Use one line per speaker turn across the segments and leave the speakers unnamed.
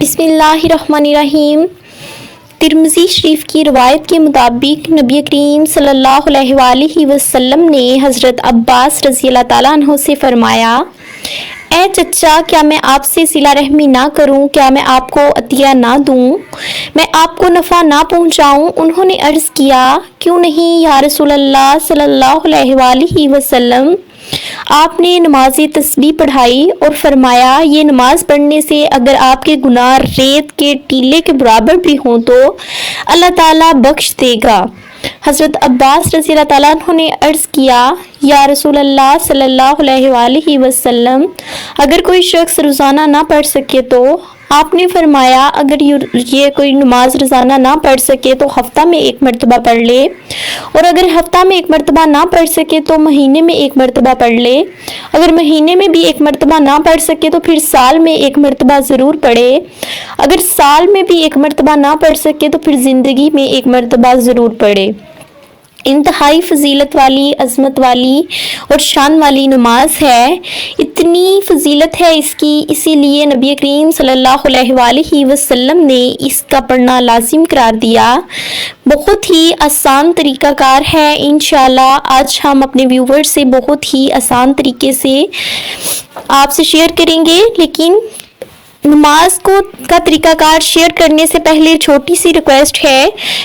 بسم اللہ الرحمن الرحیم۔ ترمذی شریف کی روایت کے مطابق نبی کریم صلی اللہ علیہ وآلہ وسلم نے حضرت عباس رضی اللہ تعالیٰ عنہ سے فرمایا، اے چچا، کیا میں آپ سے صلہ رحمی نہ کروں؟ کیا میں آپ کو عطیہ نہ دوں؟ میں آپ کو نفع نہ پہنچاؤں؟ انہوں نے عرض کیا، کیوں نہیں یا رسول اللہ صلی اللہ علیہ وآلہ وسلم۔ آپ نے نماز تسبیح پڑھائی اور فرمایا، یہ نماز پڑھنے سے اگر آپ کے گناہ ریت کے ٹیلے کے برابر بھی ہوں تو اللہ تعالیٰ بخش دے گا۔ حضرت عباس رضی اللہ تعالیٰ عنہ نے عرض کیا، یا رسول اللہ صلی اللہ علیہ وآلہ وسلم، اگر کوئی شخص روزانہ نہ پڑھ سکے تو؟ آپ نے فرمایا، اگر یہ کوئی نماز روزانہ نہ پڑھ سکے تو ہفتہ میں ایک مرتبہ پڑھ لے، اور اگر ہفتہ میں ایک مرتبہ نہ پڑھ سکے تو مہینے میں ایک مرتبہ پڑھ لے، اگر مہینے میں بھی ایک مرتبہ نہ پڑھ سکے تو پھر سال میں ایک مرتبہ ضرور پڑھے، اگر سال میں بھی ایک مرتبہ نہ پڑھ سکے تو پھر زندگی میں ایک مرتبہ ضرور پڑھے۔ انتہائی فضیلت والی، عظمت والی اور شان والی نماز ہے۔ اتنی فضیلت ہے اس کی، اسی لیے نبی کریم صلی اللہ علیہ وآلہ وسلم نے اس کا پڑھنا لازم قرار دیا۔ بہت ہی آسان طریقہ کار ہے۔ انشاءاللہ آج ہم اپنے ویور سے بہت ہی آسان طریقے سے آپ سے شیئر کریں گے، لیکن نماز کا طریقہ کار شیئر کرنے سے پہلے چھوٹی سی ریکویسٹ ہے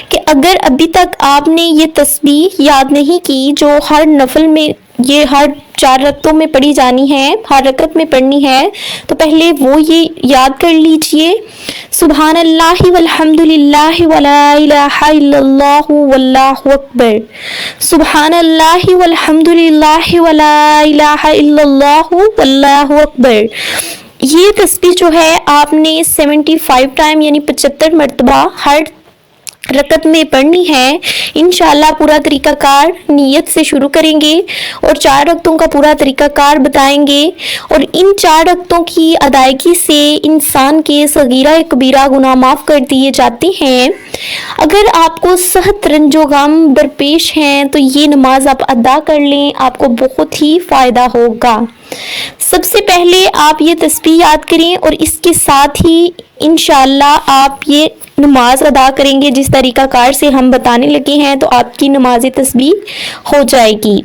کہ اگر ابھی تک آپ نے یہ تسبیح یاد نہیں کی جو ہر نفل میں، یہ ہر 4 رکعتوں میں پڑھی جانی ہے، ہر رکعت میں پڑھنی ہے، تو پہلے وہ یہ یاد کر لیجئے، سبحان اللہ والحمد للہ ولا الہ الا اللہ واللہ اکبر، سبحان اللہ والحمد للہ ولا الہ الا اللہ واللہ اکبر۔ یہ تسبیح جو ہے آپ نے 75 ٹائم یعنی 75 مرتبہ ہر رکعت میں پڑھنی ہے۔ انشاءاللہ پورا طریقہ کار نیت سے شروع کریں گے اور 4 رکعتوں کا پورا طریقہ کار بتائیں گے، اور ان 4 رکعتوں کی ادائیگی سے انسان کے صغیرہ کبیرہ گناہ معاف کر دیے جاتے ہیں۔ اگر آپ کو سخت رنج و غم درپیش ہیں تو یہ نماز آپ ادا کر لیں، آپ کو بہت ہی فائدہ ہوگا۔ سب سے پہلے آپ یہ تسبیح یاد کریں اور اس کے ساتھ ہی انشاءاللہ آپ یہ نماز ادا کریں گے جس طریقہ کار سے ہم بتانے لگے ہیں، تو آپ کی نماز تسبیح ہو جائے گی۔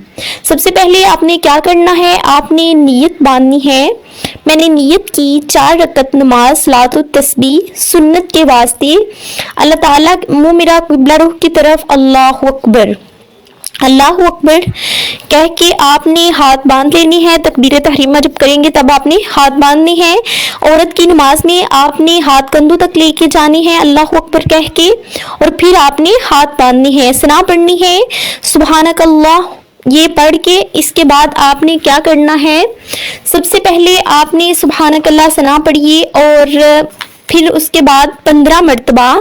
سب سے پہلے آپ نے کیا کرنا ہے، آپ نے نیت باندھنی ہے۔ میں نے نیت کی 4 رکعت نماز صلاۃ التسبیح سنت کے واسطے، اللہ تعالیٰ منہ میرا قبلہ رخ کی طرف، اللہ اکبر اللہ اکبر کہہ کے آپ نے ہاتھ باندھ لینے ہیں۔ تکبیر تحریمہ جب کریں گے تب آپ نے ہاتھ باندھنے ہیں۔ عورت کی نماز میں آپ نے ہاتھ کندھوں تک لے کے جانے ہیں اللہ اکبر کہہ کے، اور پھر آپ نے ہاتھ باندھنے ہیں، ثنا پڑھنی ہے سبحانک اللہ، یہ پڑھ کے اس کے بعد آپ نے کیا کرنا ہے، سب سے پہلے آپ نے سبحانک اللہ ثنا پڑھیے، اور پھر اس کے بعد 15 مرتبہ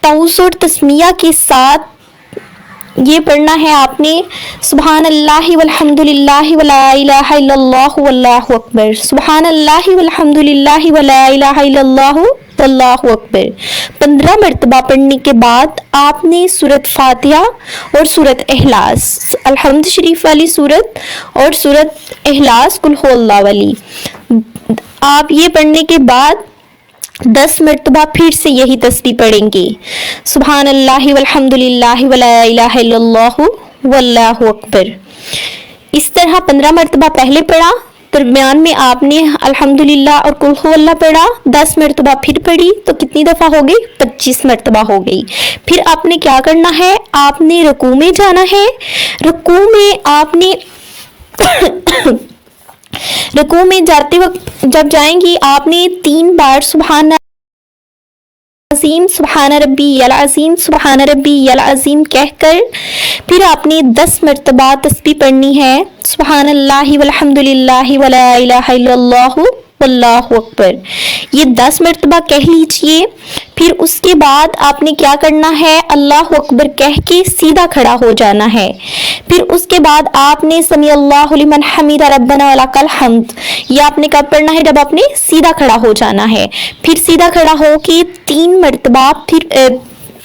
تعوذ اور تسمیہ کے ساتھ یہ پڑھنا ہے آپ نے، سبحان اللہ والحمد للہ ولا الہ الا اللہ واللہ اکبر، سبحان اللہ والحمد للہ ولا الہ الا اللہ واللہ اکبر۔ 15 مرتبہ پڑھنے کے بعد آپ نے سورۃ فاتحہ اور سورۃ اخلاص، الحمد شریف والی سورت اور سورۃ اخلاص قل ھو اللہ والی، آپ یہ پڑھنے کے بعد 10 مرتبہ پھر سے یہی تسبیح پڑھیں گے، سبحان اللہ والحمد للہ ولا الہ الا اللہ واللہ اکبر۔ اس طرح 15 مرتبہ پہلے پڑھا، درمیان میں آپ نے الحمدللہ اور قل ھو اللہ پڑھا، 10 مرتبہ پھر پڑھی، تو کتنی دفعہ ہو گئی، 25 مرتبہ ہو گئی۔ پھر آپ نے کیا کرنا ہے، آپ نے رکوع میں جانا ہے۔ رکوع میں آپ نے رکوع میں جاتے وقت جب جائیں گی آپ نے 3 بار سبحان عظیم، سبحان ربی العظیم، سبحان ربی العظیم کہہ کر پھر آپ نے 10 مرتبہ تسبیح پڑھنی ہے، سبحان اللہ والحمد للہ ولا الہ الا اللہ واللہ اکبر، یہ 10 مرتبہ کہہ لیجئے۔ پھر اس کے بعد آپ نے کیا کرنا ہے، اللہ اکبر کہہ کے سیدھا کھڑا ہو جانا ہے۔ پھر اس کے بعد آپ نے سمیع اللہ لمن حمید ربنا ولک الحمد، یہ آپ نے کب پڑھنا ہے، جب آپ نے سیدھا کھڑا ہو جانا ہے۔ پھر سیدھا کھڑا ہو کے 3 مرتبہ پھر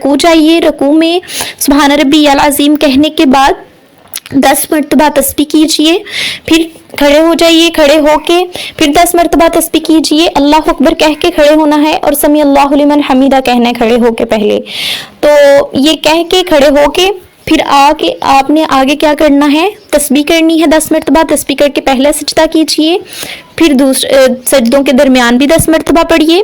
رکوع جائیے، رکوع میں سبحان ربی العظیم کہنے کے بعد 10 مرتبہ تسبیح کیجئے، پھر کھڑے ہو جائیے، کھڑے ہو کے پھر 10 مرتبہ تسبیح کیجئے، اللہ اکبر کہہ کے کھڑے ہونا ہے اور سمیع اللہ لمن حمیدہ کہنا ہے کھڑے ہو کے پہلے. تو یہ کہہ کے کھڑے ہو کے پھر آپ نے آگے کیا کرنا ہے، تسبیح کرنی ہے 10 مرتبہ. تسبیح کر کے پہلا سجدہ کیجئے، پھر سجدوں کے درمیان بھی 10 مرتبہ پڑھیے،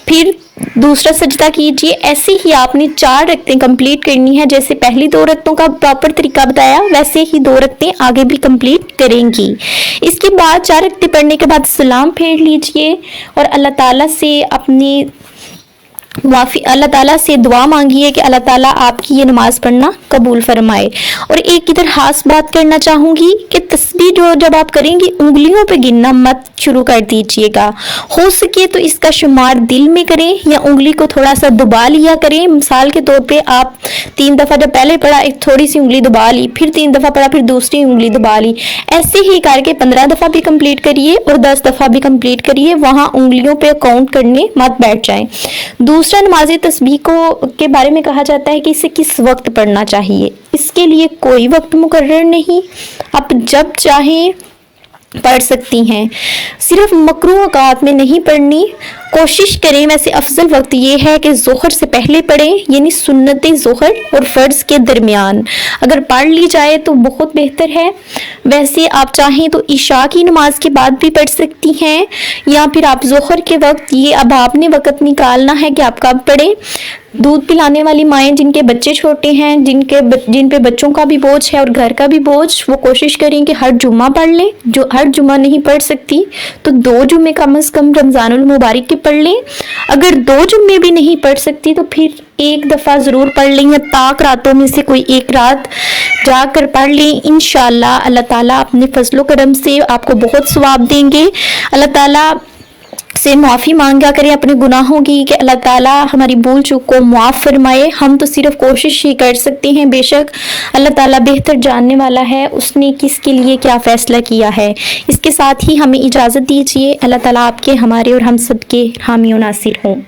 پھر دوسرا سجدہ کیجئے. ایسے ہی آپ نے 4 رکعتیں کمپلیٹ کرنی ہے. جیسے پہلی 2 رکعتوں کا پراپر طریقہ بتایا ویسے ہی 2 رکعتیں آگے بھی کمپلیٹ کریں گی. اس کے بعد 4 رکعتیں پڑھنے کے بعد سلام پھیر لیجئے اور اللہ تعالیٰ سے اللہ تعالیٰ سے دعا مانگیے کہ اللہ تعالیٰ آپ کی یہ نماز پڑھنا قبول فرمائے. اور ایک ادھر خاص بات کرنا چاہوں گی کہ تسبیح جب آپ کریں گی انگلیوں پہ گننا مت شروع کر دیجئے گا. ہو سکے تو اس کا شمار دل میں کریں یا انگلی کو تھوڑا سا دبا لیا کریں. مثال کے طور پہ آپ 3 دفعہ جب پہلے پڑھا ایک تھوڑی سی انگلی دبا لی، پھر 3 دفعہ پڑھا پھر دوسری انگلی دبا لی. ایسے ہی کر کے 15 دفعہ بھی کمپلیٹ کریے اور 10 دفعہ بھی کمپلیٹ کریے. وہاں انگلیوں پہ کاؤنٹ کرنے مت بیٹھ جائیں. دوسرا نماز تسبیح کے بارے میں کہا جاتا ہے کہ اسے کس وقت پڑھنا چاہیے. اس کے لیے کوئی وقت مقرر نہیں، آپ جب چاہیں پڑھ سکتی ہیں. صرف مکروہ اوقات میں نہیں پڑھنی. کوشش کریں، ویسے افضل وقت یہ ہے کہ ظہر سے پہلے پڑھیں، یعنی سنت ظہر اور فرض کے درمیان اگر پڑھ لی جائے تو بہت بہتر ہے. ویسے آپ چاہیں تو عشاء کی نماز کے بعد بھی پڑھ سکتی ہیں، یا پھر آپ ظہر کے وقت، یہ اب آپ نے وقت نکالنا ہے کہ آپ کب پڑھیں. دودھ پلانے والی مائیں جن کے بچے چھوٹے ہیں، جن پہ بچوں کا بھی بوجھ ہے اور گھر کا بھی بوجھ، وہ کوشش کریں کہ ہر جمعہ پڑھ لیں. جو ہر جمعہ نہیں پڑھ سکتی تو 2 جمعے کم از کم رمضان المبارک کے پڑھ لیں. اگر 2 جمعے بھی نہیں پڑھ سکتی تو پھر ایک دفعہ ضرور پڑھ لیں، یا طاق راتوں میں سے کوئی ایک رات جا کر پڑھ لیں. انشاءاللہ اللہ تعالیٰ اپنے فضل و کرم سے آپ کو بہت ثواب دیں گے. اللہ تعالیٰ سے معافی مانگا کریں اپنے گناہوں کی کہ اللہ تعالیٰ ہماری بھول چوک کو معاف فرمائے. ہم تو صرف کوشش ہی کر سکتے ہیں، بے شک اللہ تعالیٰ بہتر جاننے والا ہے اس نے کس کے لیے کیا فیصلہ کیا ہے. اس کے ساتھ ہی ہمیں اجازت دیجیے. اللہ تعالیٰ آپ کے، ہمارے اور ہم سب کے حامی و ناصر ہوں.